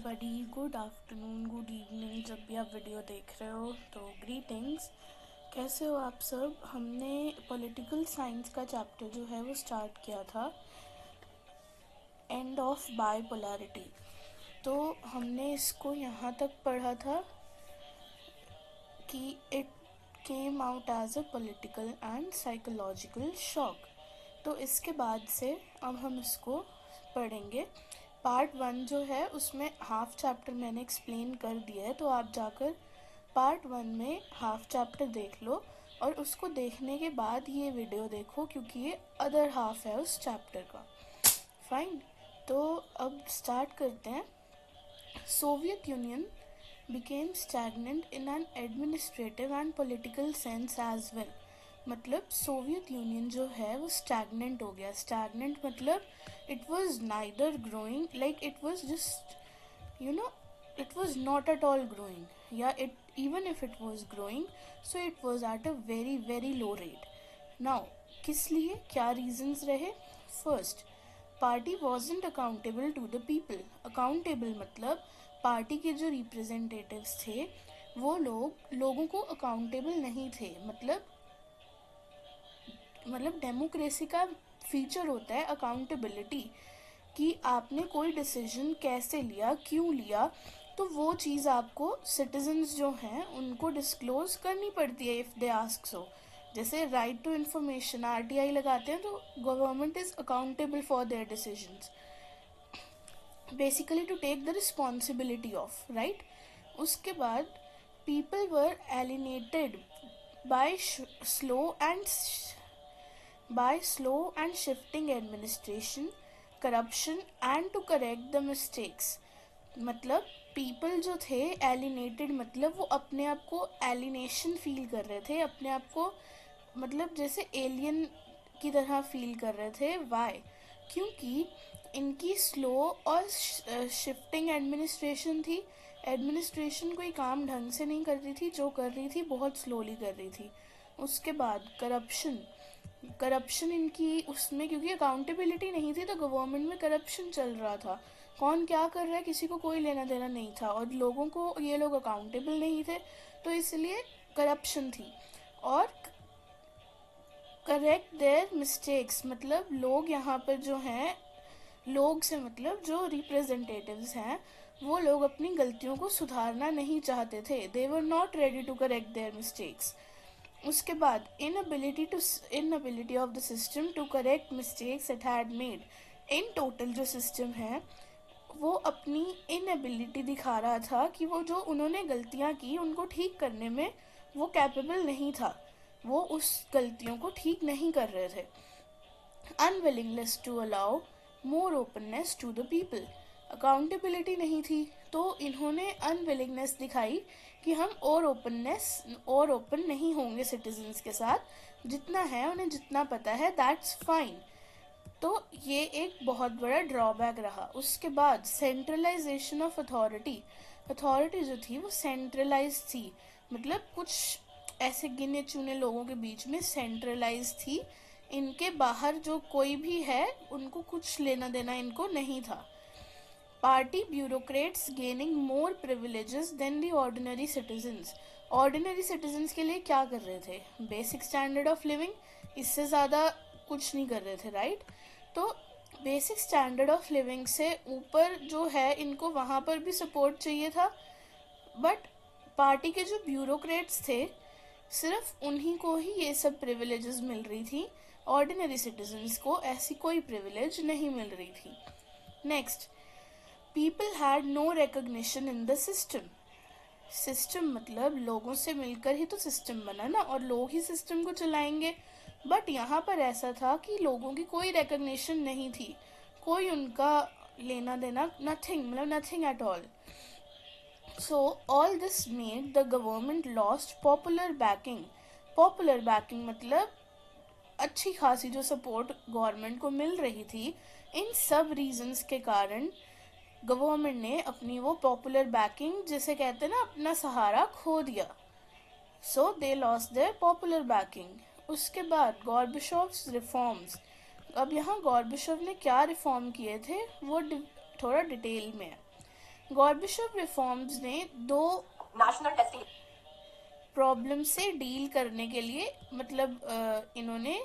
Everybody, good afternoon, good evening. जब भी आप वीडियो देख रहे हो तो ग्रीटिंग्स। कैसे हो आप सब? हमने पॉलिटिकल साइंस का चैप्टर जो है वो स्टार्ट किया था, एंड ऑफ बाइपोलैरिटी। तो हमने इसको यहाँ तक पढ़ा था कि it came out as a political and psychological shock. तो इसके बाद से अब हम इसको पढ़ेंगे। पार्ट 1 जो है उसमें हाफ चैप्टर मैंने एक्सप्लेन कर दिया है, तो आप जाकर पार्ट 1 में हाफ चैप्टर देख लो और उसको देखने के बाद ये वीडियो देखो, क्योंकि ये अदर हाफ है उस चैप्टर का। फाइन, तो अब स्टार्ट करते हैं। Soviet union became stagnant in an administrative and political sense as well। मतलब सोवियत यूनियन जो है वो स्टैगनेंट हो गया। स्टैगनेंट मतलब it was neither growing, like it was just it was not at all growing, yeah, it even if it was growing, so it was at a very very low rate। now किस लिए, क्या reasons रहे? first, party wasn't accountable to the people। accountable मतलब party के जो representatives थे वो लोगों को अकाउंटेबल नहीं थे। मतलब डेमोक्रेसी का फीचर होता है अकाउंटेबिलिटी, कि आपने कोई डिसीजन कैसे लिया, क्यों लिया, तो वो चीज़ आपको सिटीजन्स जो हैं उनको डिस्क्लोज करनी पड़ती है इफ़ दे आस्क सो। जैसे राइट टू इन्फॉर्मेशन RTI लगाते हैं तो government is accountable for their decisions, basically to take the responsibility of, right. उसके बाद people were alienated by slow and shifting administration, corruption and to correct the mistakes. मतलब people जो थे alienated, मतलब वो अपने आप को एलिनेशन फील कर रहे थे, अपने आप को मतलब जैसे एलियन की तरह फील कर रहे थे। वाई? क्योंकि इनकी स्लो और शिफ्टिंग एडमिनिस्ट्रेशन थी। एडमिनिस्ट्रेशन कोई काम ढंग से नहीं कर रही थी, जो कर रही थी बहुत स्लोली कर रही थी। उसके बाद करप्शन इनकी उसमें, क्योंकि अकाउंटेबिलिटी नहीं थी तो गवर्नमेंट में करप्शन चल रहा था। कौन क्या कर रहा है किसी को कोई लेना देना नहीं था, और लोगों को ये लोग अकाउंटेबल नहीं थे, तो इसलिए करप्शन थी। और करेक्ट देयर मिस्टेक्स, मतलब लोग यहाँ पर जो हैं, लोग से मतलब जो रिप्रेजेंटेटिव्स हैं, वो लोग अपनी गलतियों को सुधारना नहीं चाहते थे। They were not ready to correct their mistakes. उसके बाद inability of the system to correct mistakes it had made. In total जो सिस्टम है वो अपनी इनएबिलिटी दिखा रहा था कि वो जो उन्होंने गलतियां की उनको ठीक करने में वो कैपेबल नहीं था, वो उस गलतियों को ठीक नहीं कर रहे थे। Unwillingness to allow more openness to the people. Accountability नहीं थी तो इन्होंने अनविलिंगनेस दिखाई कि हम और ओपन नहीं होंगे सिटीजन्स के साथ, जितना है उन्हें जितना पता है दैट्स फाइन। तो ये एक बहुत बड़ा ड्रॉबैक रहा। उसके बाद सेंट्रलाइजेशन ऑफ अथॉरिटी जो थी वो सेंट्रलाइज थी, मतलब कुछ ऐसे गिने चुने लोगों के बीच में सेंट्रलाइज थी। इनके बाहर जो कोई भी है उनको कुछ लेना देना इनको नहीं था। Party bureaucrats gaining more privileges than the ordinary citizens. Ordinary citizens के लिए क्या कर रहे थे? बेसिक स्टैंडर्ड ऑफ लिविंग, इससे ज़्यादा कुछ नहीं कर रहे थे, राइट। तो बेसिक स्टैंडर्ड ऑफ लिविंग से ऊपर जो है इनको वहाँ पर भी सपोर्ट चाहिए था, बट पार्टी के जो ब्यूरोक्रेट्स थे सिर्फ उन्हीं को ही ये सब प्रिविलेजेस मिल रही थी, ऑर्डिनरी सिटीजन्स को ऐसी कोई प्रिविलेज नहीं मिल रही थी। Next, people had no recognition in the system मतलब लोगों से मिलकर ही तो सिस्टम बना ना, और लोग ही सिस्टम को चलाएंगे। बट यहाँ पर ऐसा था कि लोगों की कोई रिकग्निशन नहीं थी, कोई उनका लेना देना, nothing at all. So all this made the government lost popular banking मतलब अच्छी खासी जो सपोर्ट गवर्नमेंट को मिल रही थी। इन सब रीजंस के कारण गवर्नमेंट ने अपनी वो पॉपुलर बैकिंग, जिसे कहते हैं ना अपना सहारा, खो दिया। So they lost their popular backing. उसके बाद गॉर्बाचोव्स रिफॉर्म्स। अब यहाँ गॉर्बाचोव ने क्या रिफॉर्म किए थे वो थोड़ा डिटेल में है। गॉर्बेचोव रिफॉर्म्स ने दो नेशनल टेस्टिंग प्रॉब्लम से डील करने के लिए मतलब इन्होंने